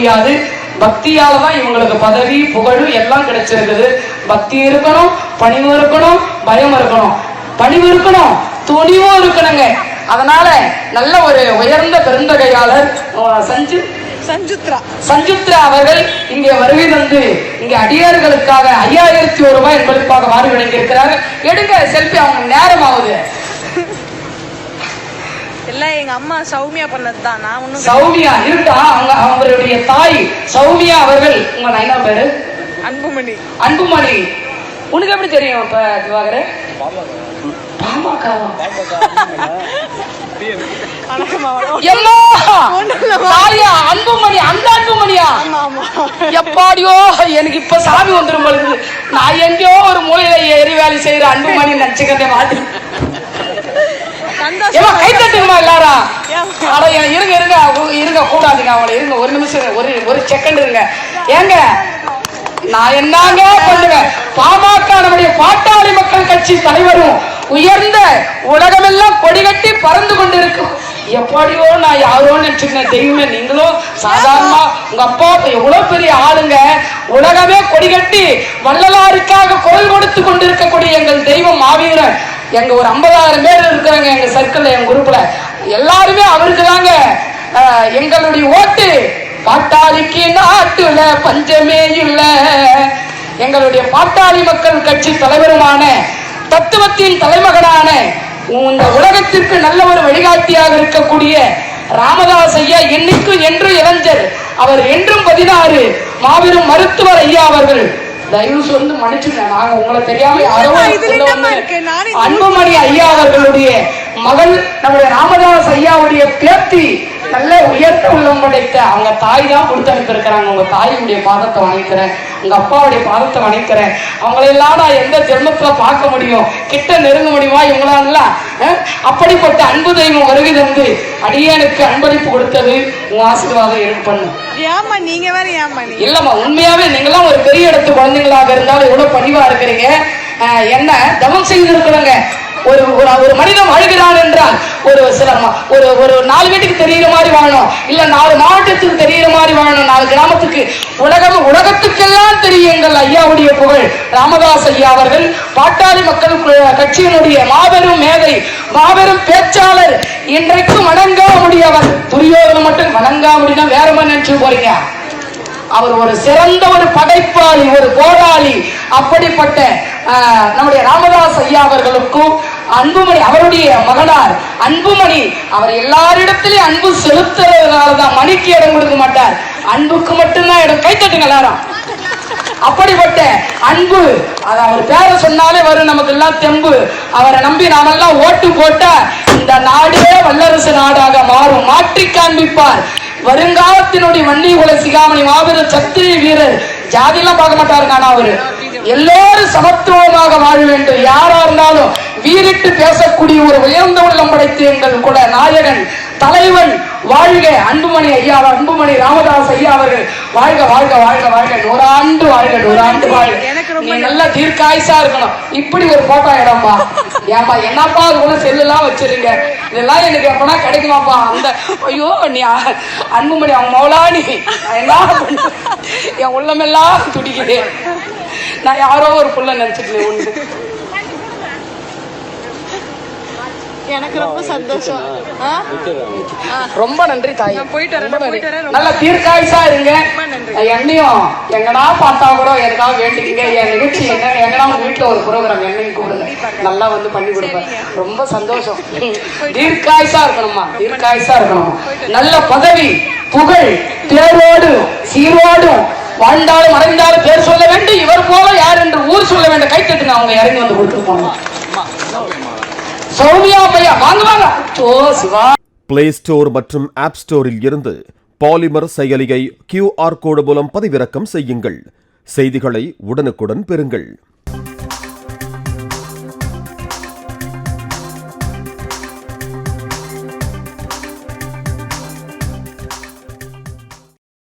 முடியாது. பக்தியால தான் இவங்களுக்கு பதவி புகழ் எல்லாம் கிடைச்சிருக்குது. பக்தி இருக்கணும், பணிவு இருக்கணும், பயம் இருக்கணும், பணிவு இருக்கணும், துணிவும் இருக்கணுங்க. அதனால நல்ல ஒரு உயர்ந்த பெருந்தகையாளர் சஞ்சுத்ரா அவர்கள் இங்கே வருகை தந்து இங்கே அடியார்களுக்காக 5001 ரூபாய் என்பதற்காக மாறி வழங்கியிருக்கிறார்கள். எடுங்க செல்ஃபி, அவங்க நேரம் ஆகுது. எல்லாம் எங்க அம்மா சௌமியா பண்ணதுதான். நான் ஒண்ணும் சௌமியா இருக்கா? அவங்களுடைய தாய் சௌமியா அவர்கள். உங்க நைனா பேரு அன்புமணி. அன்புமணி உனக்கு எப்படி தெரியும்? இப்ப திவாகரே பாமகவா? அன்புமணி, அந்த அன்புமணியா? எப்பாடியோ எனக்கு இப்ப சாமி வந்துடும் பொழுது நான் எங்கேயோ ஒரு மூலையில ஏறி வேலை செய்யற அன்புமணி நினைச்சுக்கிறத மாதிரி. கை தட்டுக்குமா எல்லாரும்? இருங்க இருங்க இருங்க, கூடாதுங்க அவங்கள. இருங்க ஒரு நிமிஷம், ஒரு செகண்ட் இருங்க. ஏங்க நான் என்னங்க பண்ணுவேன்? பாமக நம்முடைய பாட்டாளி மக்கள் கட்சி தலைவரும் உயர்ந்த உலகமெல்லாம் கொடிகட்டி பறந்து கொண்டிருக்கும். எப்படியோ நான் யாரோ நினைச்சுக்கிறேன். தெய்வமே, நீங்களும் சாதாரணமா உங்க அப்பா எவ்வளவு பெரிய ஆளுங்க. உலகமே கொடிகட்டி வள்ளலாருக்காக குரல் கொடுத்து கொண்டிருக்கக்கூடிய எங்கள் தெய்வம் மாவீரன். எங்க ஒரு 50,000 பேர் இருக்கிறாங்க எங்க சர்க்கிள்ல, எங்க குரூப்ல. எல்லாருமே அவருக்கு தாங்க எங்களுடைய ஓட்டு. பாட்டாளிக்கு நாட்டுல பஞ்சமே இல்ல. எங்களுடைய பாட்டாளி மக்கள் கட்சி தலைவருமான தத்துவத்தின் தலைமகனான இந்த உலகத்திற்கு நல்ல ஒரு வழிகாட்டியாக இருக்கக்கூடிய ராமதாஸ் ஐயா என்னைக்கும் என்று இளைஞர். அவர் என்றும் 16 மாபெரும் மருத்துவர் ஐயா அவர்கள். தயவு சொல்லி மன்னிச்சுங்க, நாங்க உங்களை தெரியாம யாரோ. அன்புமணி ஐயா அவர்களுடைய மகள் நம்முடைய ராமதாஸ் ஐயாவுடைய பேத்தி. நல்ல உயர்த்த உள்ளம் படைத்த அவங்க தாய் தான் கொடுத்து அனுப்பியிருக்கிறாங்க. உங்க தாயுடைய பாதத்தை வணங்குறேன், உங்க அப்பாவுடைய பாதத்தை வணங்குறேன். அவங்களெல்லாம் நான் எந்த ஜென்மத்துல பார்க்க முடியும், கிட்ட நெருங்க முடியுமா இவங்களாம்? அப்படிப்பட்ட அன்பு தெய்வம் வருகை தந்து அடியனுக்கு அன்பளிப்பு கொடுத்தது உங்க ஆசீர்வாதம் எனக்கு பண்ணு. இல்லம்மா, உண்மையாவே நீங்களாம் ஒரு பெரிய இடத்து குழந்தைங்களாக இருந்தாலும் எவ்வளவு பணிவா இருக்கிறீங்க. என்ன தவம் செய்திருக்கிறோங்க. ஒரு மனிதன் வாழ்கிறான் என்றால் ஒரு 4 வீட்டுக்கு தெரிகிற மாதிரி வாழணும், இல்ல 4 மாவட்டத்துக்கு தெரிகிற மாதிரி வாழணும், 4 கிராமத்துக்கு, உலகத்துக்கெல்லாம் தெரியும் எங்கள் ஐயாவுடைய புகழ். ராமதாஸ் ஐயா அவர்கள் பாட்டாளி மக்கள் கட்சியினுடைய மாபெரும் மேதை, மாபெரும் பேச்சாளர். இன்றைக்கும் வணங்கா முடியவர். துரியோதனை மட்டும் வணங்கா முடியும், வேற மாதிரி நினைச்சு போறீங்க. அவர் ஒரு சிறந்த ஒரு படைப்பாளி, ஒரு போராளி. அப்படிப்பட்ட நம்முடைய ராமதாஸ் ஐயா அவர்களுக்கும் அன்புமணி அவருடைய மகனார் அன்புமணி அவர் எல்லாரிடத்திலையும் அன்பு செலுத்துறதுனாலதான் மணிக்கு இடம் கொடுக்க மாட்டார், அன்புக்கு மட்டும்தான் இடம். கை தட்டுங்க எல்லாரும். அப்படிப்பட்ட அன்பு, அது அவர் பேரை சொன்னாலே வரும் நமக்கு எல்லாம் தெம்பு. அவரை நம்பி நாமெல்லாம் ஓட்டு போட்டா இந்த நாடே வல்லரசு நாடாக மாறும். மாற்றி காண்பிப்பார். வருங்காலத்தினுடைய வன்னி குல சிகாமணி மாபெரும் சத்திரிய வீரர். ஜாதியெல்லாம் பார்க்க மாட்டாருங்க. ஆனா அவரு எல்லோரும் சமத்துவமாக வாழ வேண்டும். யாரா இருந்தாலும் வீரிட்டு பேசக்கூடிய ஒரு உயர்ந்த உள்ளம் படைத்து எங்கள் குல நாயகன் தலைவன் வாழ்க. அன்புமணி ஐயா, அன்புமணி ராமதாஸ் ஐயா அவர்கள் வாழ்க வாழ்க வாழ்க வாழ்க, 100 ஆண்டு வாழ்க, 100 ஆண்டு வாழ்க. நீ நல்ல தீர்க்காயுசா இருக்கணும். இப்படி ஒரு போட்டோ இடம்பா. ஏன்பா என்னப்பா அது கூட செல்லுலாம் வச்சிருங்க, இதெல்லாம் எனக்கு எப்பனா கிடைக்குமாப்பா? அந்த ஐயோ நீ அன்புமணி அவங்க மௌலா, நீ என்ன என் உள்ளமெல்லாம் துடிக்குது. நான் யாரோ ஒரு புள்ள நினைச்சிட்டு உண்டு. எனக்கு ரொம்ப சந்தோஷம். ரொம்ப நன்றி தாய். நல்ல தீர்க்காயுசா இருங்க. என்னையும் எங்கடா பார்த்தா கூட எனக்காக வேண்டிக்கிங்க. என் நிகழ்ச்சி எங்கடா உங்க வீட்டுல ஒரு ப்ரோக்ராம் என்னையும் கூடுங்க, நல்லா வந்து பண்ணி கொடுப்பேன். ரொம்ப சந்தோஷம். தீர்க்காயுசா இருக்கணுமா, தீர்க்காயுசா இருக்கணும். நல்ல பதவி புகழ் பேரோடு சீரோடும் வாழ்ந்தாலும் மறைந்தாலும் பேர் சொல்ல வேண்டும். இவர் போல யார் என்று ஊர் சொல்ல வேண்டும். கை தட்டுங்க, அவங்க இறங்கி வந்து கொடுத்து போனோம். பிளே ஸ்டோர் மற்றும் ஆப் ஸ்டோரில் இருந்து பாலிமர் செயலியை QR கோடு மூலம் பதிவிறக்கம் செய்யுங்கள். செய்திகளை உடனுக்குடன் பெறுங்கள்.